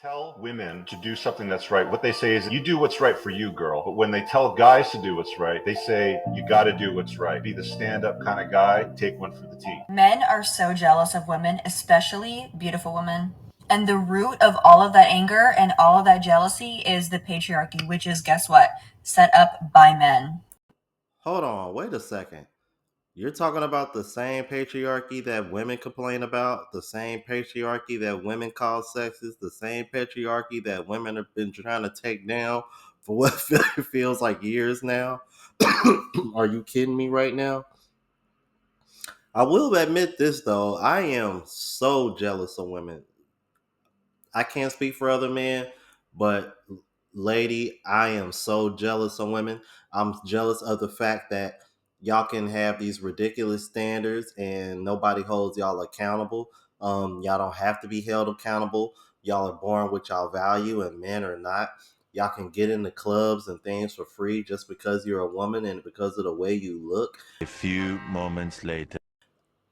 tell women to do something that's right, what they say is, you do what's right for you, girl. But when they tell guys to do what's right, they say, you got to do what's right. Be the stand-up kind of guy, take one for the team. Men are so jealous of women, especially beautiful women. And the root of all of that anger and all of that jealousy is the patriarchy, which is, guess what? Set up by men. Hold on, wait a second. You're talking about the same patriarchy that women complain about, the same patriarchy that women call sexist, the same patriarchy that women have been trying to take down for what feels like years now. Are you kidding me right now? I will admit this though, I am so jealous of women. I can't speak for other men, but lady, I am so jealous of women. I'm jealous of the fact that y'all can have these ridiculous standards and nobody holds y'all accountable. Y'all don't have to be held accountable. Y'all are born with y'all value, and men are not. Y'all can get into clubs and things for free just because you're a woman and because of the way you look. A few moments later.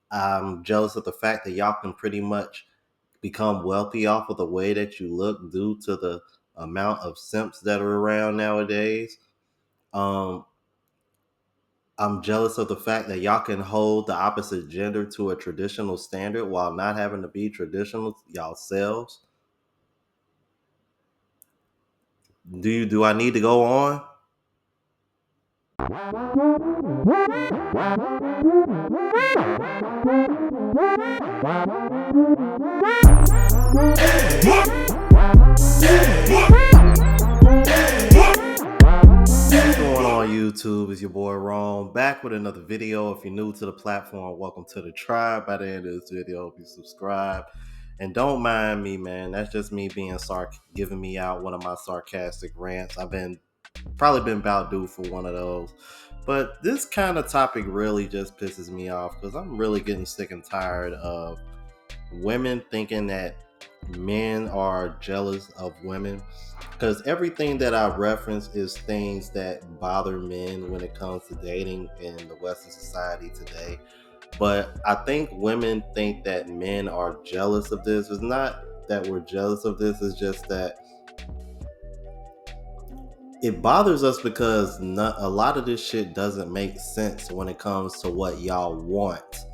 I'm jealous of the fact that y'all can pretty much become wealthy off of the way that you look due to the amount of simps that are around nowadays. Um, I'm jealous of the fact that y'all can hold the opposite gender to a traditional standard while not having to be traditional yourselves. Do I need to go on? What's going on YouTube? It's your boy Rome back with another video. If you're new to the platform, welcome to the tribe. By the end of this video, hope you subscribe. And don't mind me, man. That's just me being giving me out one of my sarcastic rants. I've probably been about due for one of those. But this kind of topic really just pisses me off because I'm really getting sick and tired of women thinking that men are jealous of women, because everything that I reference is things that bother men when it comes to dating in the Western society today. But I think women think that men are jealous of this. It's not that we're jealous of this, it's just that it bothers us because a lot of this shit doesn't make sense when it comes to what y'all want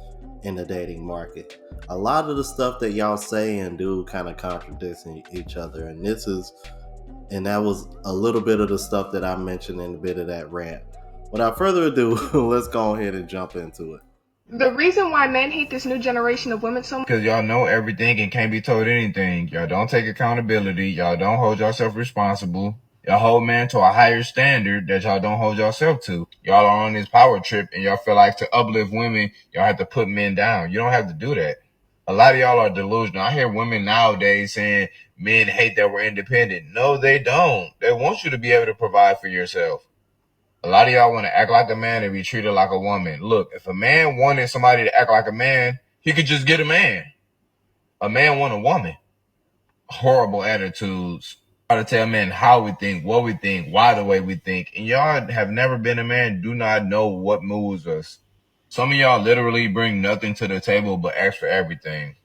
in the dating market. A lot of the stuff that y'all say and do kind of contradicts each other, and that was a little bit of the stuff that I mentioned in a bit of that rant. Without further ado, let's go ahead and jump into it. The reason why men hate this new generation of women so much, because y'all know everything and can't be told anything. Y'all don't take accountability. Y'all don't hold yourself responsible. Y'all hold men to a higher standard that y'all don't hold yourself to. Y'all are on this power trip and y'all feel like to uplift women, y'all have to put men down. You don't have to do that. A lot of y'all are delusional. I hear women nowadays saying men hate that we're independent. No, they don't. They want you to be able to provide for yourself. A lot of y'all want to act like a man and be treated like a woman. Look, if a man wanted somebody to act like a man, he could just get a man. A man want a woman. Horrible attitudes. Try to tell men how we think, what we think, why the way we think. And y'all have never been a man, do not know what moves us. Some of y'all literally bring nothing to the table but ask for everything.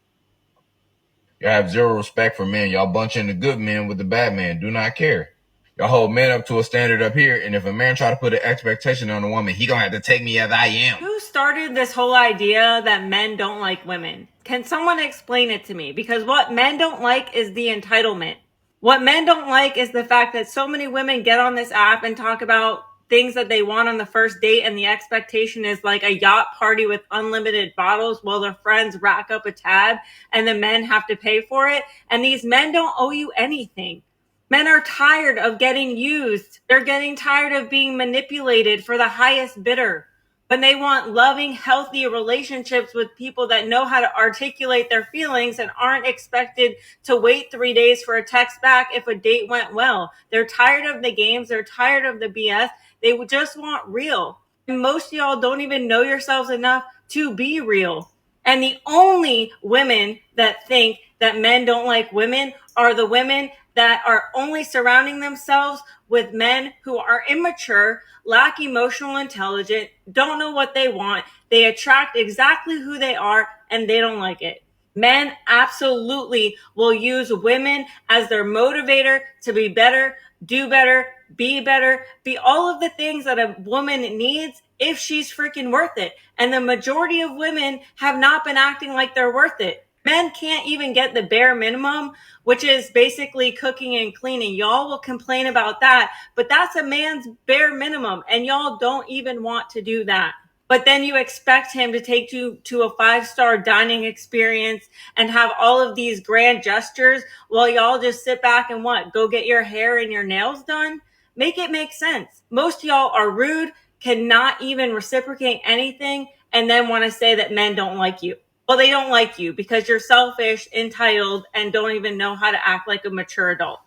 Y'all have zero respect for men. Y'all bunch in the good men with the bad men. Do not care. Y'all hold men up to a standard up here, and if a man try to put an expectation on a woman, he gonna have to take me as I am. Who started this whole idea that men don't like women? Can someone explain it to me? Because what men don't like is the entitlement. What men don't like is the fact that so many women get on this app and talk about things that they want on the first date, and the expectation is like a yacht party with unlimited bottles while their friends rack up a tab and the men have to pay for it. And these men don't owe you anything. Men are tired of getting used. They're getting tired of being manipulated for the highest bidder. When they want loving, healthy relationships with people that know how to articulate their feelings and aren't expected to wait 3 days for a text back if a date went well. They're tired of the games. They're tired of the BS. They just want real. And most of y'all don't even know yourselves enough to be real. And the only women that think that men don't like women are the women that are only surrounding themselves with men who are immature, lack emotional intelligence, don't know what they want. They attract exactly who they are, and they don't like it. Men absolutely will use women as their motivator to be better, do better, be all of the things that a woman needs if she's freaking worth it. And the majority of women have not been acting like they're worth it. Men can't even get the bare minimum, which is basically cooking and cleaning. Y'all will complain about that, but that's a man's bare minimum, and y'all don't even want to do that. But then you expect him to take you to a 5-star dining experience and have all of these grand gestures while y'all just sit back and what? Go get your hair and your nails done? Make it make sense. Most of y'all are rude, cannot even reciprocate anything, and then want to say that men don't like you. Well, they don't like you because you're selfish, entitled, and don't even know how to act like a mature adult.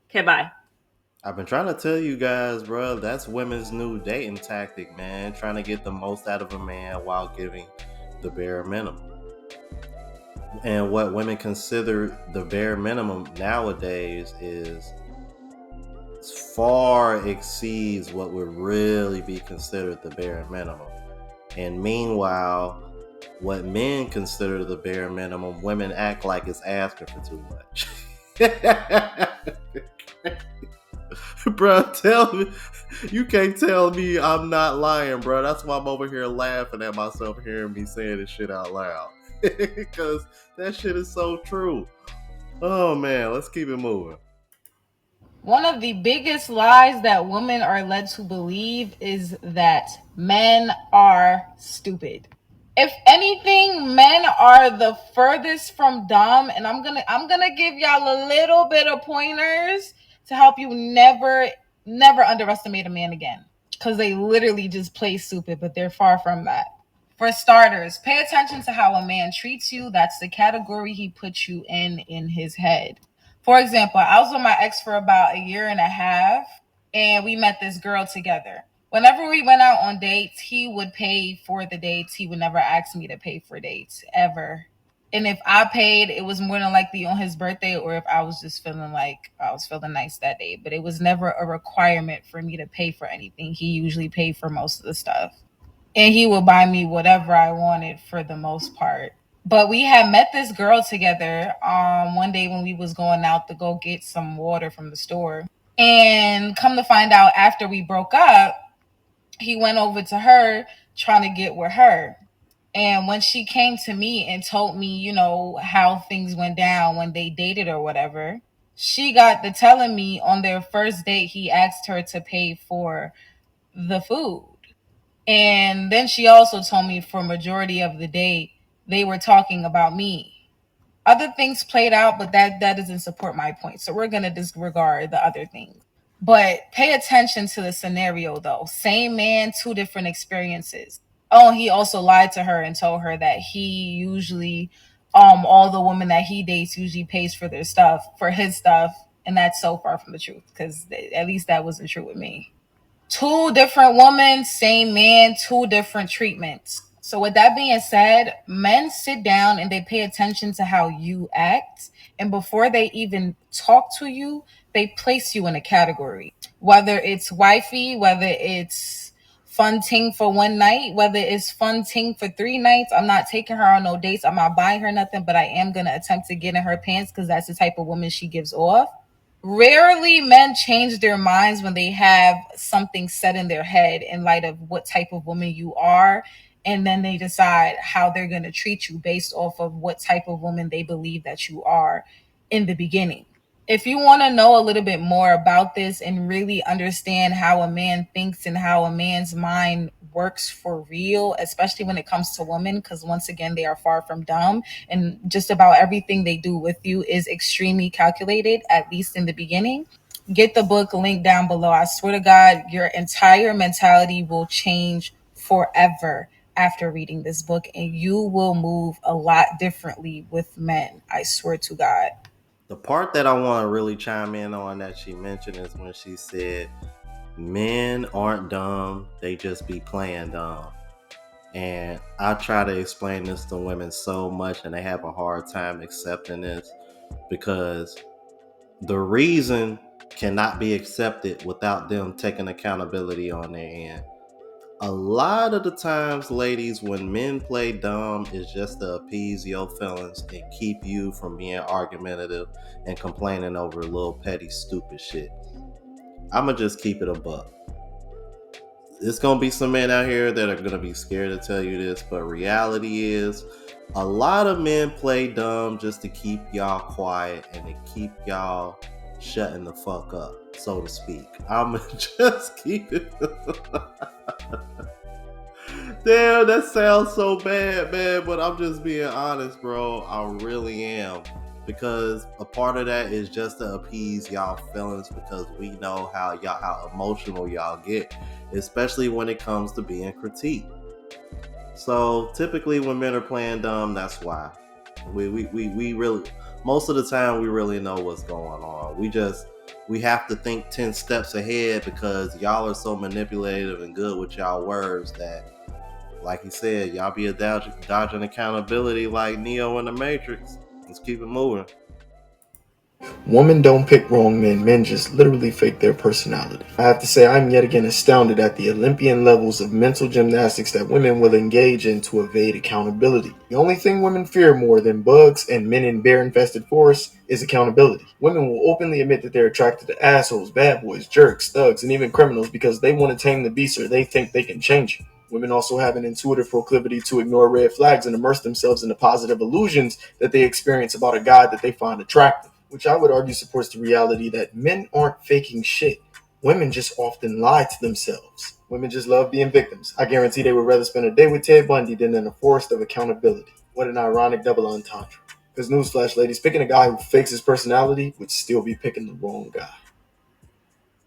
Okay, bye. I've been trying to tell you guys, bro, that's women's new dating tactic, man. Trying to get the most out of a man while giving the bare minimum. And what women consider the bare minimum nowadays is far exceeds what would really be considered the bare minimum. And meanwhile, what men consider the bare minimum, women act like it's asking for too much. Bro, tell me, you can't tell me I'm not lying, bro. That's why I'm over here laughing at myself hearing me saying this shit out loud. Because that shit is so true. Oh man, let's keep it moving. One of the biggest lies that women are led to believe is that men are stupid. If anything, men are the furthest from dumb, and I'm gonna give y'all a little bit of pointers to help you never underestimate a man again, because they literally just play stupid, but they're far from that. For starters, pay attention to how a man treats you. That's the category he puts you in his head. For example, I was with my ex for about a year and a half, and we met this girl together. Whenever we went out on dates, he would pay for the dates. He would never ask me to pay for dates, ever. And if I paid, it was more than likely on his birthday or if I was just feeling like I was feeling nice that day. But it was never a requirement for me to pay for anything. He usually paid for most of the stuff. And he would buy me whatever I wanted for the most part. But we had met this girl together one day when we was going out to go get some water from the store. And come to find out, after we broke up, he went over to her trying to get with her. And when she came to me and told me, how things went down when they dated or whatever, she got to telling me on their first date, he asked her to pay for the food. And then she also told me for majority of the day, they were talking about me. Other things played out, but that doesn't support my point. So we're going to disregard the other things. But pay attention to the scenario though. Same man, two different experiences. Oh, and he also lied to her and told her that he usually, all the women that he dates usually pays for their stuff, for his stuff. And that's so far from the truth, because at least that wasn't true with me. Two different women, same man, two different treatments. So with that being said, men sit down and they pay attention to how you act. And before they even talk to you, they place you in a category. Whether it's wifey, whether it's fun ting for one night, whether it's fun ting for 3 nights. I'm not taking her on no dates. I'm not buying her nothing, but I am going to attempt to get in her pants because that's the type of woman she gives off. Rarely men change their minds when they have something set in their head in light of what type of woman you are. And then they decide how they're going to treat you based off of what type of woman they believe that you are in the beginning. If you want to know a little bit more about this and really understand how a man thinks and how a man's mind works for real, especially when it comes to women, because once again, they are far from dumb, and just about everything they do with you is extremely calculated, at least in the beginning, get the book link down below. I swear to God, your entire mentality will change forever after reading this book, and you will move a lot differently with men. I swear to God. The part that I want to really chime in on that she mentioned is when she said, men aren't dumb, they just be playing dumb. And I try to explain this to women so much, and they have a hard time accepting this because the reason cannot be accepted without them taking accountability on their end. A lot of the times, ladies, when men play dumb, it's just to appease your feelings and keep you from being argumentative and complaining over little petty stupid shit. I'ma just keep it a buck. There's gonna be some men out here that are gonna be scared to tell you this, but reality is a lot of men play dumb just to keep y'all quiet and to keep y'all shutting the fuck up, so to speak. I'ma just keep it. Damn, that sounds so bad, man, but I'm just being honest, bro. I really am. Because a part of that is just to appease y'all feelings, because we know how emotional y'all get, especially when it comes to being critiqued. So typically when men are playing dumb, that's why. We really, most of the time we really know what's going on. We have to think 10 steps ahead because y'all are so manipulative and good with y'all words that, like he said, y'all be dodging accountability like Neo in the Matrix. Let's keep it moving. Women don't pick wrong men, men just literally fake their personality. I have to say I'm yet again astounded at the Olympian levels of mental gymnastics that women will engage in to evade accountability. The only thing women fear more than bugs and men in bear-infested forests is accountability. Women will openly admit that they're attracted to assholes, bad boys, jerks, thugs, and even criminals because they want to tame the beast or they think they can change it. Women also have an intuitive proclivity to ignore red flags and immerse themselves in the positive illusions that they experience about a guy that they find attractive, which I would argue supports the reality that men aren't faking shit. Women just often lie to themselves. Women just love being victims. I guarantee they would rather spend a day with Ted Bundy than in a forest of accountability. What an ironic double entendre. Because newsflash, ladies, picking a guy who fakes his personality would still be picking the wrong guy.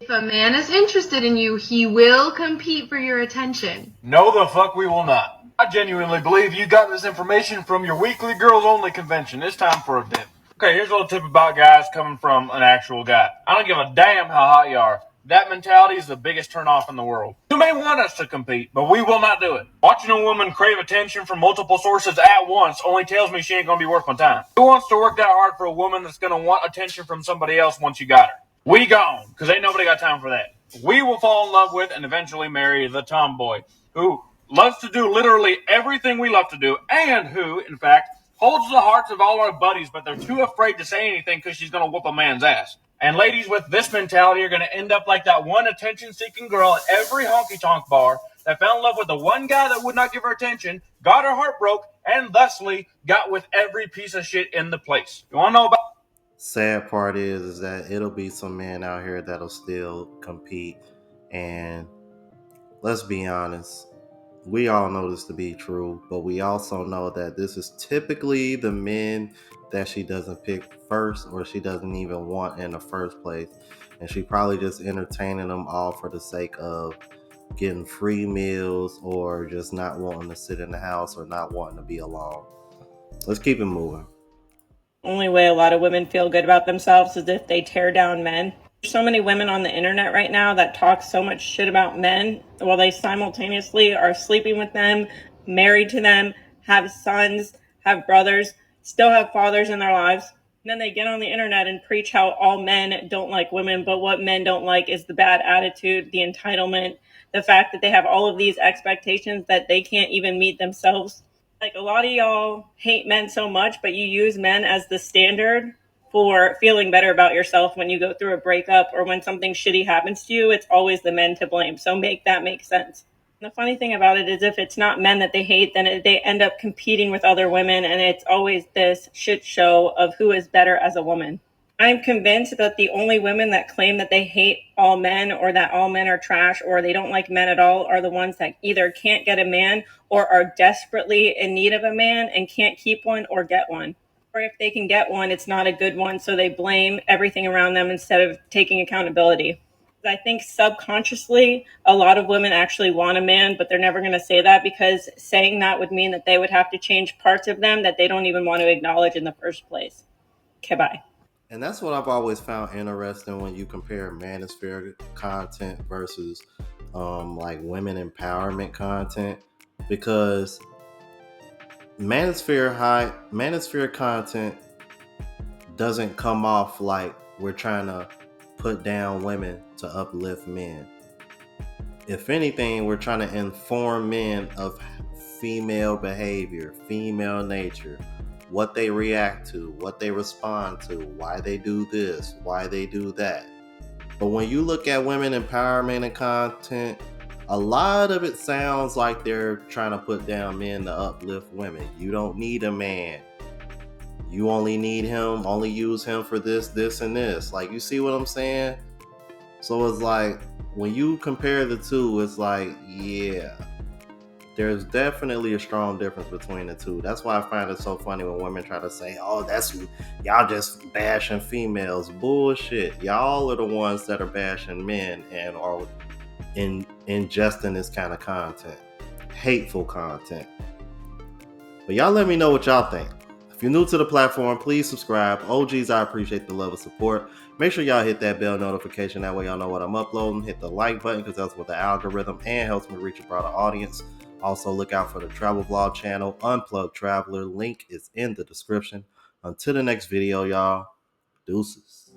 If a man is interested in you, he will compete for your attention. No, the fuck we will not. I genuinely believe you got this information from your weekly girls only convention. It's time for a dip. Okay, here's a little tip about guys coming from an actual guy. I don't give a damn how hot you are. That mentality is the biggest turnoff in the world. You may want us to compete, but we will not do it. Watching a woman crave attention from multiple sources at once only tells me she ain't gonna be worth my time. Who wants to work that hard for a woman that's gonna want attention from somebody else once you got her? We gone, because ain't nobody got time for that. We will fall in love with and eventually marry the tomboy who loves to do literally everything we love to do, and who, in fact, holds the hearts of all our buddies, but they're too afraid to say anything because she's going to whoop a man's ass. And ladies with this mentality are going to end up like that one attention-seeking girl at every honky-tonk bar that fell in love with the one guy that would not give her attention, got her heart broke, and thusly got with every piece of shit in the place. You want to know about... Sad part is that it'll be some men out here that'll still compete. And let's be honest, we all know this to be true, but we also know that this is typically the men that she doesn't pick first, or she doesn't even want in the first place. And she probably just entertaining them all for the sake of getting free meals or just not wanting to sit in the house or not wanting to be alone. Let's keep it moving. Only way a lot of women feel good about themselves is if they tear down men. There's so many women on the internet right now that talk so much shit about men while they simultaneously are sleeping with them, married to them, have sons, have brothers, still have fathers in their lives. And then they get on the internet and preach how all men don't like women, but what men don't like is the bad attitude, the entitlement, the fact that they have all of these expectations that they can't even meet themselves. Like, a lot of y'all hate men so much, but you use men as the standard for feeling better about yourself when you go through a breakup or when something shitty happens to you. It's always the men to blame. So make that make sense. And the funny thing about it is if it's not men that they hate, then they end up competing with other women, and it's always this shit show of who is better as a woman. I'm convinced that the only women that claim that they hate all men or that all men are trash or they don't like men at all are the ones that either can't get a man or are desperately in need of a man and can't keep one or get one. Or if they can get one, it's not a good one, so they blame everything around them instead of taking accountability. I think subconsciously, a lot of women actually want a man, but they're never going to say that because saying that would mean that they would have to change parts of them that they don't even want to acknowledge in the first place. Okay, bye. And that's what I've always found interesting when you compare Manosphere content versus like women empowerment content, because Manosphere content doesn't come off like we're trying to put down women to uplift men. If anything, we're trying to inform men of female behavior, female nature, what they react to, what they respond to, why they do this, why they do that. But when you look at women empowerment and content, a lot of it sounds like they're trying to put down men to uplift women. You don't need a man. You only need him, only use him for this, this, and this. Like, you see what I'm saying? So it's like, when you compare the two, it's like, yeah, there's definitely a strong difference between the two. That's why I find it so funny when women try to say, oh, that's y'all just bashing females. Bullshit. Y'all are the ones that are bashing men and are ingesting this kind of content, hateful content. But y'all let me know what y'all think. If you're new to the platform, please subscribe. OGs, I appreciate the love and support. Make sure y'all hit that bell notification. That way y'all know what I'm uploading. Hit the like button because that's with the algorithm and helps me reach a broader audience. Also, look out for the travel vlog channel, Unplugged Traveler. Link is in the description. Until the next video, y'all. Deuces.